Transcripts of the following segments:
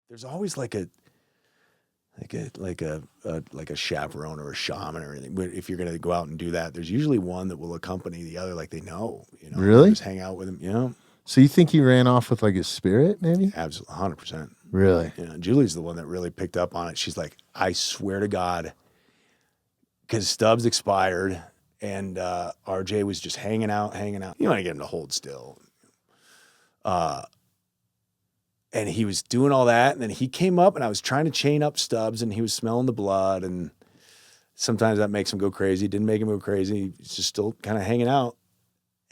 there's always like a chaperone or a shaman or anything. But if you're going to go out and do that, there's usually one that will accompany the other. Like they know, Really? just hang out with him. So you think he ran off with like his spirit, maybe? Absolutely, 100%. Really? Julie's the one that really picked up on it. She's like, I swear to God, because Stubbs expired and RJ was just hanging out. You want to get him to hold still. And he was doing all that, and then he came up, and I was trying to chain up Stubbs, and he was smelling the blood, and sometimes that makes him go crazy. It didn't make him go crazy. He's just still kind of hanging out.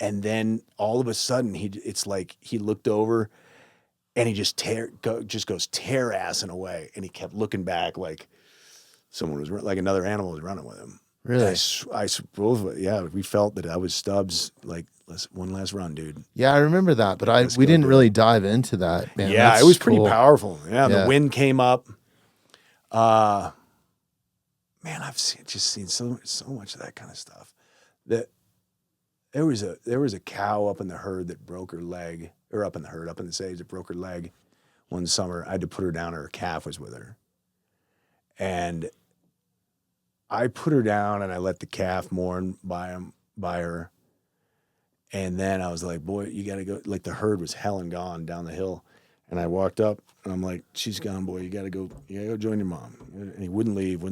And then all of a sudden, it's like he looked over, and he just goes tear assing away, and he kept looking back like someone was like another animal was running with him. Really? We felt that I was Stubbs. Like, one last run, dude. Yeah, I remember that, but we didn't really dive into that. Man, yeah, it was pretty powerful. Yeah, the wind came up. Man, I've seen so much of that kind of stuff. That there was a cow up in the herd that broke her leg, or up in the sage that broke her leg one summer. I had to put her down. Her calf was with her, and I put her down and I let the calf mourn by her. And then I was like, boy, you got to go. Like the herd was hell and gone down the hill. And I walked up and I'm like, she's gone, boy. You got to go join your mom. And he wouldn't leave.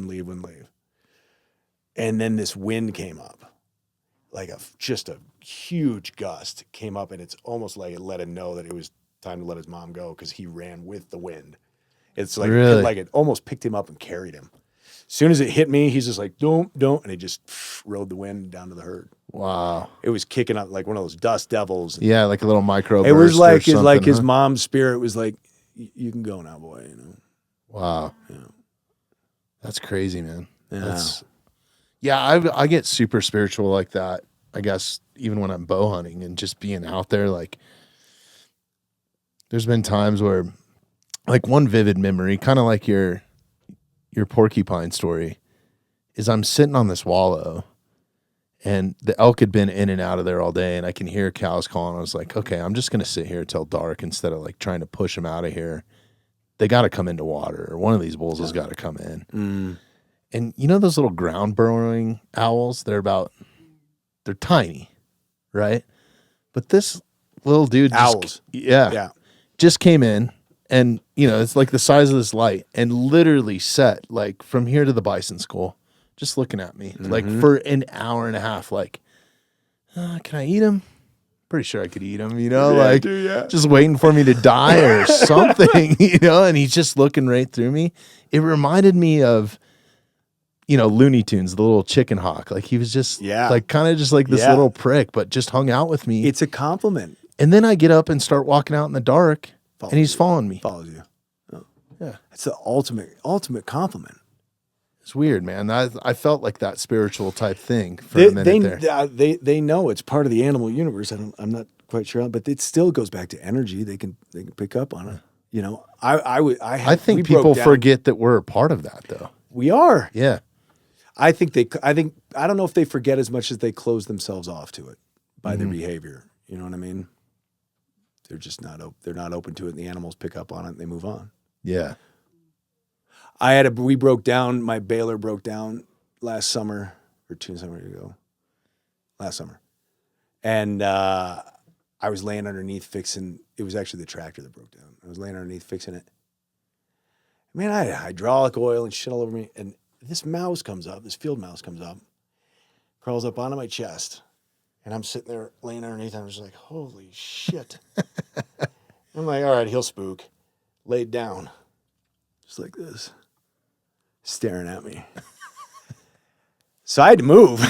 And then this wind came up, like just a huge gust came up, and it's almost like it let him know that it was time to let his mom go because he ran with the wind. It's like, really? Like it almost picked him up and carried him. As soon as it hit me, he's just like, don't, and he just rode the wind down to the herd. Wow. It was kicking up like one of those dust devils. Yeah, like a little micro. It was like his mom's spirit was like, you can go now, boy. Wow. Yeah. That's crazy, man. Yeah. I get super spiritual like that. I guess even when I'm bow hunting and just being out there, like there's been times where, like one vivid memory, kind of like your porcupine story, is I'm sitting on this wallow and the elk had been in and out of there all day and I can hear cows calling. I was like, okay, I'm just going to sit here till dark instead of like trying to push them out of here. They got to come into water, or one of these bulls has got to come in. Mm. And you know those little ground burrowing owls? They're tiny, right? But this little dude just came in. And, it's like the size of this light, and literally sat like from here to the bison school, just looking at me like for an hour and a half. Like, can I eat him? Pretty sure I could eat him, just waiting for me to die or something, and he's just looking right through me. It reminded me of, Looney Tunes, the little chicken hawk. Like he was just like kind of just like this little prick, but just hung out with me. It's a compliment. And then I get up and start walking out in the dark. And he's following me. Follows you. Oh. Yeah. It's the ultimate compliment. It's weird, man. I felt like that spiritual type thing for a minute there. They know it's part of the animal universe. I'm not quite sure, but it still goes back to energy. They can pick up on it. I think people forget that we're a part of that, though. We are. Yeah. I don't know if they forget as much as they close themselves off to it by their behavior. You know what I mean? They're just they're not open to it, and the animals pick up on it and they move on. Yeah. My baler broke down last summer, or 2 summers ago. Last summer. And I was laying underneath fixing, it was actually the tractor that broke down. I was laying underneath fixing it. Man, I had hydraulic oil and shit all over me, and this field mouse comes up, crawls up onto my chest. And I'm sitting there laying underneath, and I'm just like, holy shit. I'm like, all right, he'll spook. Laid down. Just like this. Staring at me. So I had to move.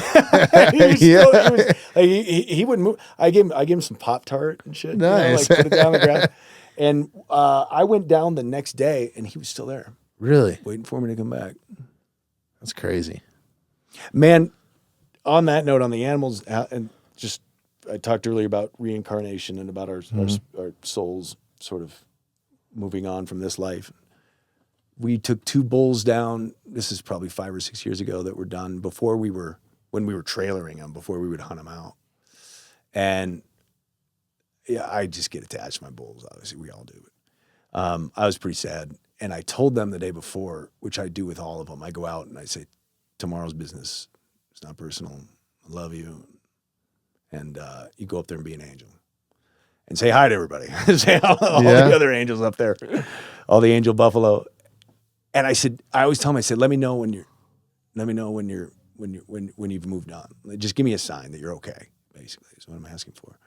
He wouldn't move. I gave him some Pop-Tart and shit. Nice. Put it down on the ground. And I went down the next day, and he was still there. Really? Waiting for me to come back. That's crazy. Man, on that note, on the animals, and just I talked earlier about reincarnation and about our souls sort of moving on from this life. We took 2 bulls down. This is probably 5 or 6 years ago that were done when we were trailering them, before we would hunt them out. And yeah, I just get attached to my bulls. Obviously, we all do. I was pretty sad. And I told them the day before, which I do with all of them. I go out and I say, tomorrow's business. It's not personal. I love you. And you go up there and be an angel. And say hi to everybody. Say all the other angels up there. All the angel buffalo. And I always tell them, I said, let me know when you've moved on. Just give me a sign that you're okay, basically, is what I'm asking for.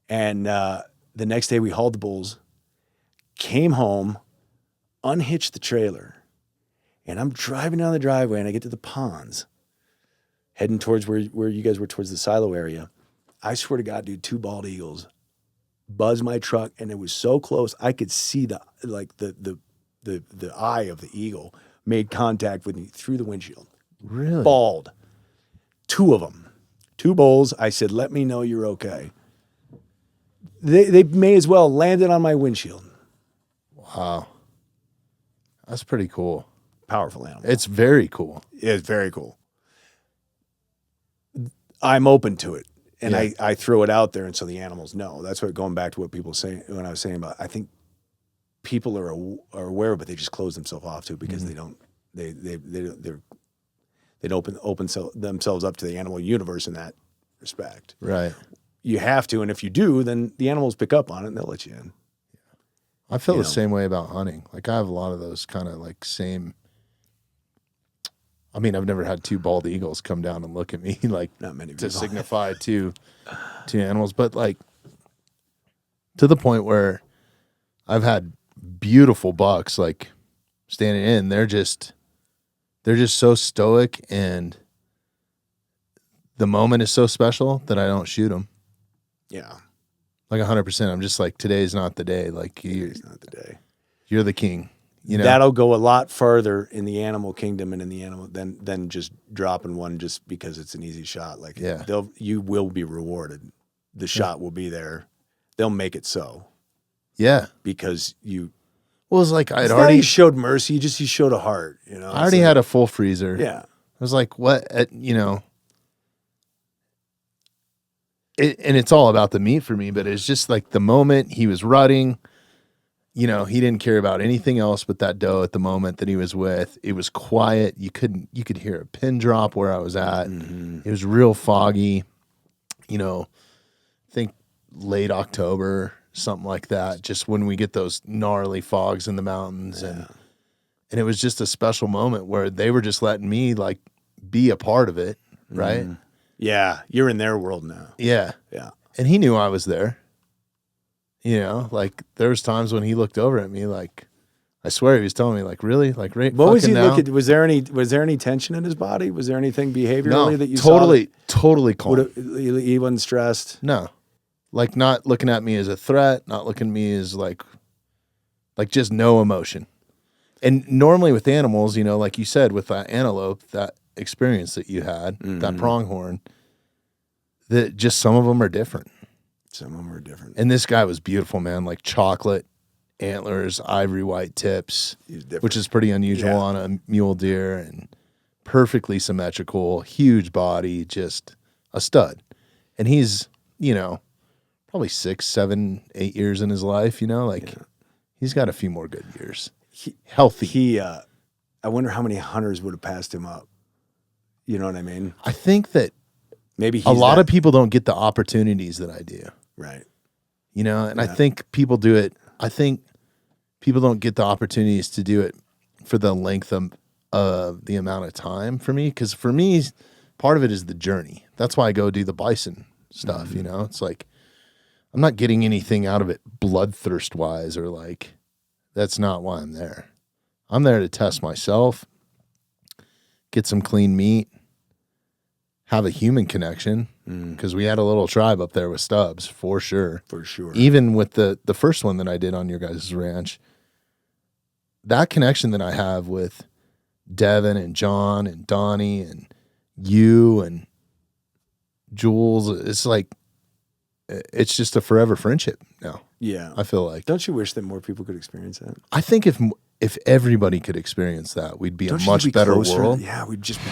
And the next day we hauled the bulls, came home, unhitched the trailer, and I'm driving down the driveway and I get to the ponds, heading towards where you guys were, towards the silo area. I swear to God, dude, 2 bald eagles buzzed my truck, and it was so close I could see the eye of the eagle made contact with me through the windshield. Really? Bald. 2 of them. 2 bulls. I said, let me know you're okay. They may as well landed on my windshield. Wow. That's pretty cool. Powerful animal. It's very cool. It's very cool. I'm open to it. And I throw it out there, and so the animals know. That's what, going back to what people say when I was saying about, I think people are aware, but they just close themselves off to it because they don't open themselves up to the animal universe in that respect. Right. You have to, and if you do, then the animals pick up on it and they'll let you in. I feel the same way about hunting. Like I have a lot of those kind of like same. I mean, I've never had 2 bald eagles come down and look at me like not many to people. signify two animals, but like to the point where I've had beautiful bucks like standing in. They're just so stoic, and the moment is so special that I don't shoot them. Yeah, like 100%. I'm just like, today's not the day. Like today's not the day. You're the king. You know? That'll go a lot farther in the animal kingdom and in the animal than just dropping one just because it's an easy shot. Like you will be rewarded. The shot will be there. They'll make it so. Yeah, because you. Well, it's like I'd already showed mercy. You showed a heart. You know, I already had a full freezer. Yeah, I was like, what? You know. And it's all about the meat for me, but it's just like the moment he was rutting. You know, he didn't care about anything else but that doe at the moment that he was with. It was quiet. You could hear a pin drop where I was at. Mm-hmm. It was real foggy. You know, I think late October, something like that. Just when we get those gnarly fogs in the mountains, and it was just a special moment where they were just letting me like be a part of it, right? Mm-hmm. Yeah, you're in their world now. Yeah, yeah, and he knew I was there. You know, like there was times when he looked over at me, like I swear he was telling me, like, really, like, right. What was he looking? Was there any tension in his body? Was there anything behaviorally that you totally calm? He wasn't stressed. No, like not looking at me as a threat, not looking at me as like just no emotion. And normally with animals, you know, like you said, with that antelope, that experience that you had, that pronghorn, that just some of them are different. Some of them are different. And this guy was beautiful, man. Like chocolate antlers, ivory white tips, which is pretty unusual on a mule deer, and perfectly symmetrical, huge body, just a stud. And he's, you know, probably 6, 7, 8 years in his life, you know, like he's got a few more good years. Healthy. I wonder how many hunters would have passed him up. You know what I mean? I think that maybe a lot of people don't get the opportunities that I do. Right. You know, and I think people do it. I think people don't get the opportunities to do it for the length of the amount of time for me. Because for me, part of it is the journey. That's why I go do the bison stuff. You know, it's like I'm not getting anything out of it bloodthirst wise, or like that's not why I'm there. I'm there to test myself, get some clean meat, have a human connection, because we had a little tribe up there with Stubbs, for sure. For sure. Even with the first one that I did on your guys' ranch, that connection that I have with Devin and John and Donnie and you and Jules, it's like, it's just a forever friendship now. Yeah. I feel like. Don't you wish that more people could experience that? I think if everybody could experience that, we'd be a much better world. Yeah, we'd just be